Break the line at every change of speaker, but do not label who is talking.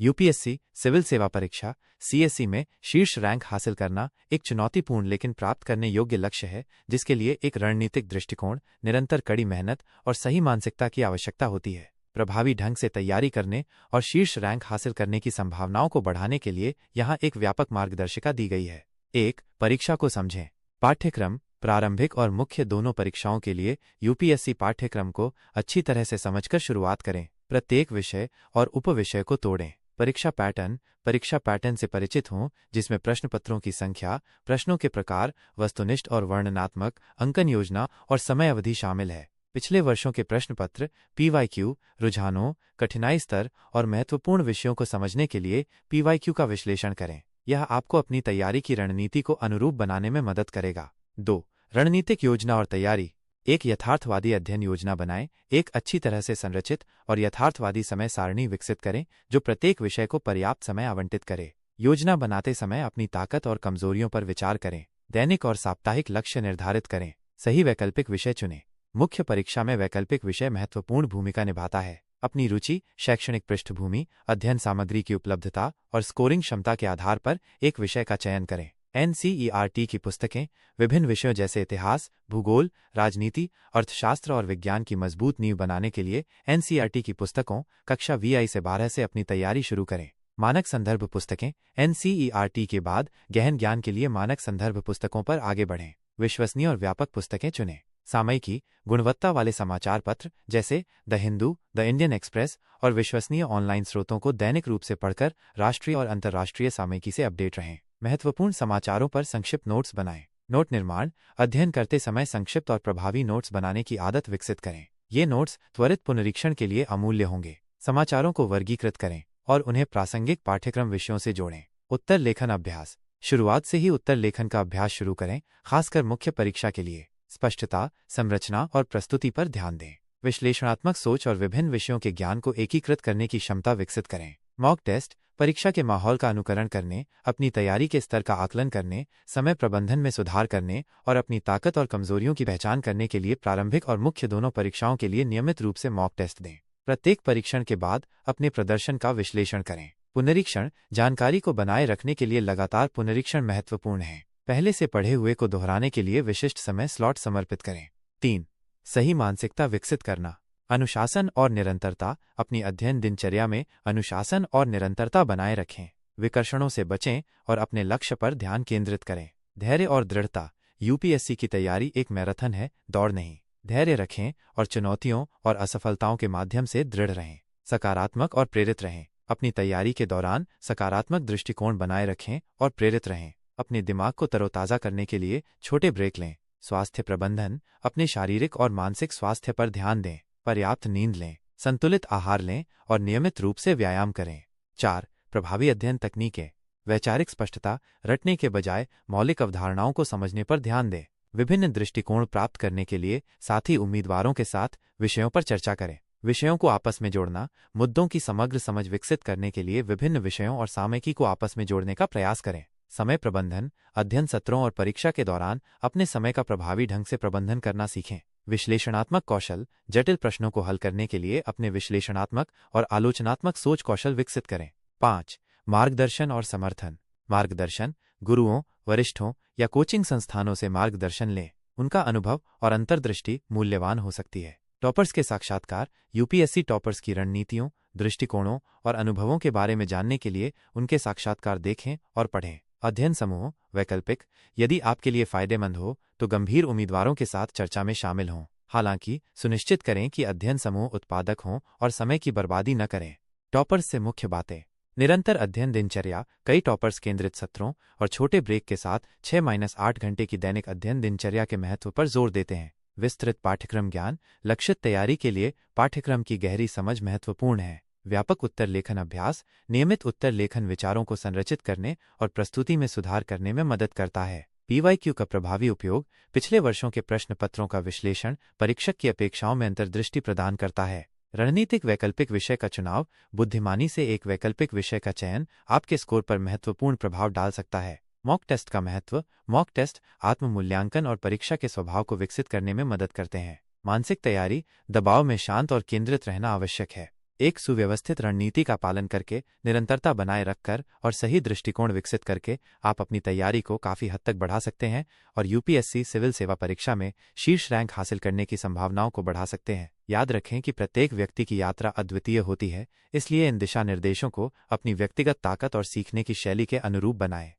UPSC civil सेवा परीक्षा CSC में शीर्ष रैंक हासिल करना एक चुनौतीपूर्ण लेकिन प्राप्त करने योग्य लक्ष्य है, जिसके लिए एक रणनीतिक दृष्टिकोण, निरंतर कड़ी मेहनत और सही मानसिकता की आवश्यकता होती है। प्रभावी ढंग से तैयारी करने और शीर्ष रैंक हासिल करने की संभावनाओं को बढ़ाने के लिए यहाँ एक व्यापक मार्गदर्शिका दी गई है। 1. परीक्षा को समझें। पाठ्यक्रम प्रारंभिक और मुख्य दोनों परीक्षाओं के लिए यूपीएससी पाठ्यक्रम को अच्छी तरह से समझकर शुरुआत करें। प्रत्येक विषय और उपविषय को तोड़ें। परीक्षा पैटर्न से परिचित हों, जिसमें प्रश्न पत्रों की संख्या, प्रश्नों के प्रकार, वस्तुनिष्ठ और वर्णनात्मक, अंकन योजना और समय अवधि शामिल है। पिछले वर्षों के प्रश्न पत्र, पीवाईक्यू, रुझानों, कठिनाई स्तर और महत्वपूर्ण विषयों को समझने के लिए पीवाईक्यू का विश्लेषण करें। यह आपको अपनी तैयारी की रणनीति को अनुरूप बनाने में मदद करेगा। 2. रणनीतिक योजना और तैयारी। एक यथार्थवादी अध्ययन योजना बनाएं। एक अच्छी तरह से संरचित और यथार्थवादी समय सारणी विकसित करें जो प्रत्येक विषय को पर्याप्त समय आवंटित करे। योजना बनाते समय अपनी ताकत और कमजोरियों पर विचार करें। दैनिक और साप्ताहिक लक्ष्य निर्धारित करें। सही वैकल्पिक विषय चुनें। मुख्य परीक्षा में वैकल्पिक विषय महत्वपूर्ण भूमिका निभाता है। अपनी रुचि, शैक्षणिक पृष्ठभूमि, अध्ययन सामग्री की उपलब्धता और स्कोरिंग क्षमता के आधार पर एक विषय का चयन करें। एनसीईआरटी की पुस्तकें विभिन्न विषयों जैसे इतिहास, भूगोल, राजनीति, अर्थशास्त्र और विज्ञान की मजबूत नींव बनाने के लिए एनसीईआरटी की पुस्तकों कक्षा वी से 12 से अपनी तैयारी शुरू करें। मानक संदर्भ पुस्तकें। एनसीईआरटी के बाद गहन ज्ञान के लिए मानक संदर्भ पुस्तकों पर आगे बढ़ें। विश्वसनीय और व्यापक पुस्तकें चुनें। सामयिकी, गुणवत्ता वाले समाचार पत्र जैसे the Hindu, the Indian express और विश्वसनीय ऑनलाइन स्रोतों को दैनिक रूप से पढ़कर राष्ट्रीय और अंतर्राष्ट्रीय सामयिकी से अपडेट रहें। महत्वपूर्ण समाचारों पर संक्षिप्त नोट्स बनाएं। नोट निर्माण। अध्ययन करते समय संक्षिप्त और प्रभावी नोट्स बनाने की आदत विकसित करें। ये नोट्स त्वरित पुनरीक्षण के लिए अमूल्य होंगे। समाचारों को वर्गीकृत करें और उन्हें प्रासंगिक पाठ्यक्रम विषयों से जोड़ें। उत्तर लेखन अभ्यास। शुरुआत से ही उत्तर लेखन का अभ्यास शुरू करें, खासकर मुख्य परीक्षा के लिए। स्पष्टता, संरचना और प्रस्तुति पर ध्यान दें। विश्लेषणात्मक सोच और विभिन्न विषयों के ज्ञान को एकीकृत करने की क्षमता विकसित करें। Mock test. परीक्षा के माहौल का अनुकरण करने, अपनी तैयारी के स्तर का आकलन करने, समय प्रबंधन में सुधार करने और अपनी ताकत और कमजोरियों की पहचान करने के लिए प्रारंभिक और मुख्य दोनों परीक्षाओं के लिए नियमित रूप से मॉक टेस्ट दें। प्रत्येक परीक्षण के बाद अपने प्रदर्शन का विश्लेषण करें। पुनरीक्षण। जानकारी को बनाए रखने के लिए लगातार पुनरीक्षण महत्वपूर्ण है। पहले से पढ़े हुए को दोहराने के लिए विशिष्ट समय स्लॉट समर्पित करें। 3. सही मानसिकता विकसित करना। अनुशासन और निरंतरता। अपनी अध्ययन दिनचर्या में अनुशासन और निरंतरता बनाए रखें। विकर्षणों से बचें और अपने लक्ष्य पर ध्यान केंद्रित करें। धैर्य और दृढ़ता। यूपीएससी की तैयारी एक मैराथन है, दौड़ नहीं। धैर्य रखें और चुनौतियों और असफलताओं के माध्यम से दृढ़ रहें। सकारात्मक और प्रेरित रहें। अपनी तैयारी के दौरान सकारात्मक दृष्टिकोण बनाए रखें और प्रेरित रहें। अपने दिमाग को तरोताजा करने के लिए छोटे ब्रेक लें। स्वास्थ्य प्रबंधन। अपने शारीरिक और मानसिक स्वास्थ्य पर ध्यान दें। पर्याप्त नींद लें, संतुलित आहार लें और नियमित रूप से व्यायाम करें। 4. प्रभावी अध्ययन तकनीकें। वैचारिक स्पष्टता। रटने के बजाय मौलिक अवधारणाओं को समझने पर ध्यान दें। विभिन्न दृष्टिकोण प्राप्त करने के लिए साथी उम्मीदवारों के साथ विषयों पर चर्चा करें। विषयों को आपस में जोड़ना। मुद्दों की समग्र समझ विकसित करने के लिए विभिन्न विषयों और सामयिकी को आपस में जोड़ने का प्रयास करें। समय प्रबंधन। अध्ययन सत्रों और परीक्षा के दौरान अपने समय का प्रभावी ढंग से प्रबंधन करना सीखें। विश्लेषणात्मक कौशल। जटिल प्रश्नों को हल करने के लिए अपने विश्लेषणात्मक और आलोचनात्मक सोच कौशल विकसित करें। 5. मार्गदर्शन और समर्थन। मार्गदर्शन। गुरुओं, वरिष्ठों या कोचिंग संस्थानों से मार्गदर्शन लें। उनका अनुभव और अंतर्दृष्टि मूल्यवान हो सकती है। टॉपर्स के साक्षात्कार। यूपीएससी टॉपर्स की रणनीतियों, दृष्टिकोणों और अनुभवों के बारे में जानने के लिए उनके साक्षात्कार देखें और पढ़ें। अध्ययन समूह। वैकल्पिक। यदि आपके लिए फायदेमंद हो तो गंभीर उम्मीदवारों के साथ चर्चा में शामिल हों। हालांकि सुनिश्चित करें कि अध्ययन समूह उत्पादक हों और समय की बर्बादी न करें। टॉपर्स से मुख्य बातें। निरंतर अध्ययन दिनचर्या। कई टॉपर्स केंद्रित सत्रों और छोटे ब्रेक के साथ 6-8 घंटे की दैनिक अध्ययन दिनचर्या के महत्व पर जोर देते हैं। विस्तृत पाठ्यक्रम ज्ञान। लक्षित तैयारी के लिए पाठ्यक्रम की गहरी समझ महत्वपूर्ण है। व्यापक उत्तर लेखन अभ्यास। नियमित उत्तर लेखन विचारों को संरचित करने और प्रस्तुति में सुधार करने में मदद करता है। पीवाईक्यू का प्रभावी उपयोग। पिछले वर्षों के प्रश्न पत्रों का विश्लेषण परीक्षक की अपेक्षाओं में अंतर्दृष्टि प्रदान करता है। रणनीतिक वैकल्पिक विषय का चुनाव। बुद्धिमानी से एक वैकल्पिक विषय का चयन आपके स्कोर पर महत्वपूर्ण प्रभाव डाल सकता है। मॉक टेस्ट का महत्व। मॉक टेस्ट आत्म मूल्यांकन और परीक्षा के स्वभाव को विकसित करने में मदद करते हैं। मानसिक तैयारी। दबाव में शांत और केंद्रित रहना आवश्यक है। एक सुव्यवस्थित रणनीति का पालन करके, निरंतरता बनाए रखकर और सही दृष्टिकोण विकसित करके आप अपनी तैयारी को काफ़ी हद तक बढ़ा सकते हैं और यूपीएससी सिविल सेवा परीक्षा में शीर्ष रैंक हासिल करने की संभावनाओं को बढ़ा सकते हैं। याद रखें कि प्रत्येक व्यक्ति की यात्रा अद्वितीय होती है, इसलिए इन दिशा निर्देशों को अपनी व्यक्तिगत ताकत और सीखने की शैली के अनुरूप बनाएं।